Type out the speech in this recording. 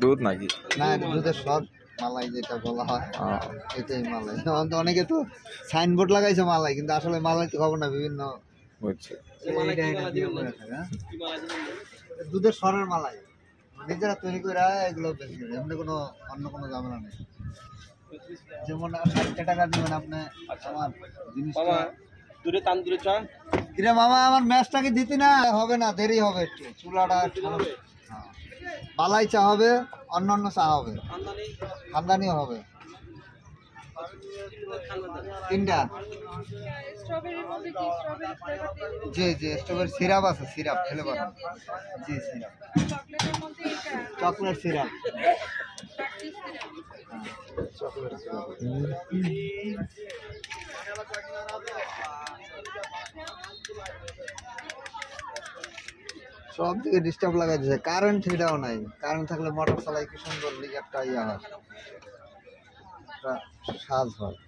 দুধ নাকি? না, দুধের সব মালাই যেটা বলা হয় এটাই মালাই। অনেকে তো সাইনবোর্ড লাগাইছে মালাই, কিন্তু আসলে মালাই তো খবর না, বিভিন্ন দুধের সরের মালাই নিজেরা তৈরি করে এগুলো বেশি করে, এমনি কোনো অন্য কোনো ঝামেলা নেই। যেমন 60 টাকা দিবেন আপনি আমার জিনিসটা দূরে টান দূরে চা কিরে মামা, আমার ম্যাচটাকে দিতি না, হবে না, দেরি হবে একটু, চুলাটা মালাই চা হবে, অন্য চা হবে, খানদানিও হবে। 3টা জি জি, স্ট্রবেরি সিরাপ আছে, সিরাপ খেলে পারেন। জি syrup, chocolate syrup, chocolate syrup. সব দিকে ডিস্টার্ব লাগাই দিয়েছে, কারেন্ট ফিরাও নাই। কারেন্ট থাকলে মোটর চালাই কি সুন্দর একটা ইয়া হয়, সাজ হয়।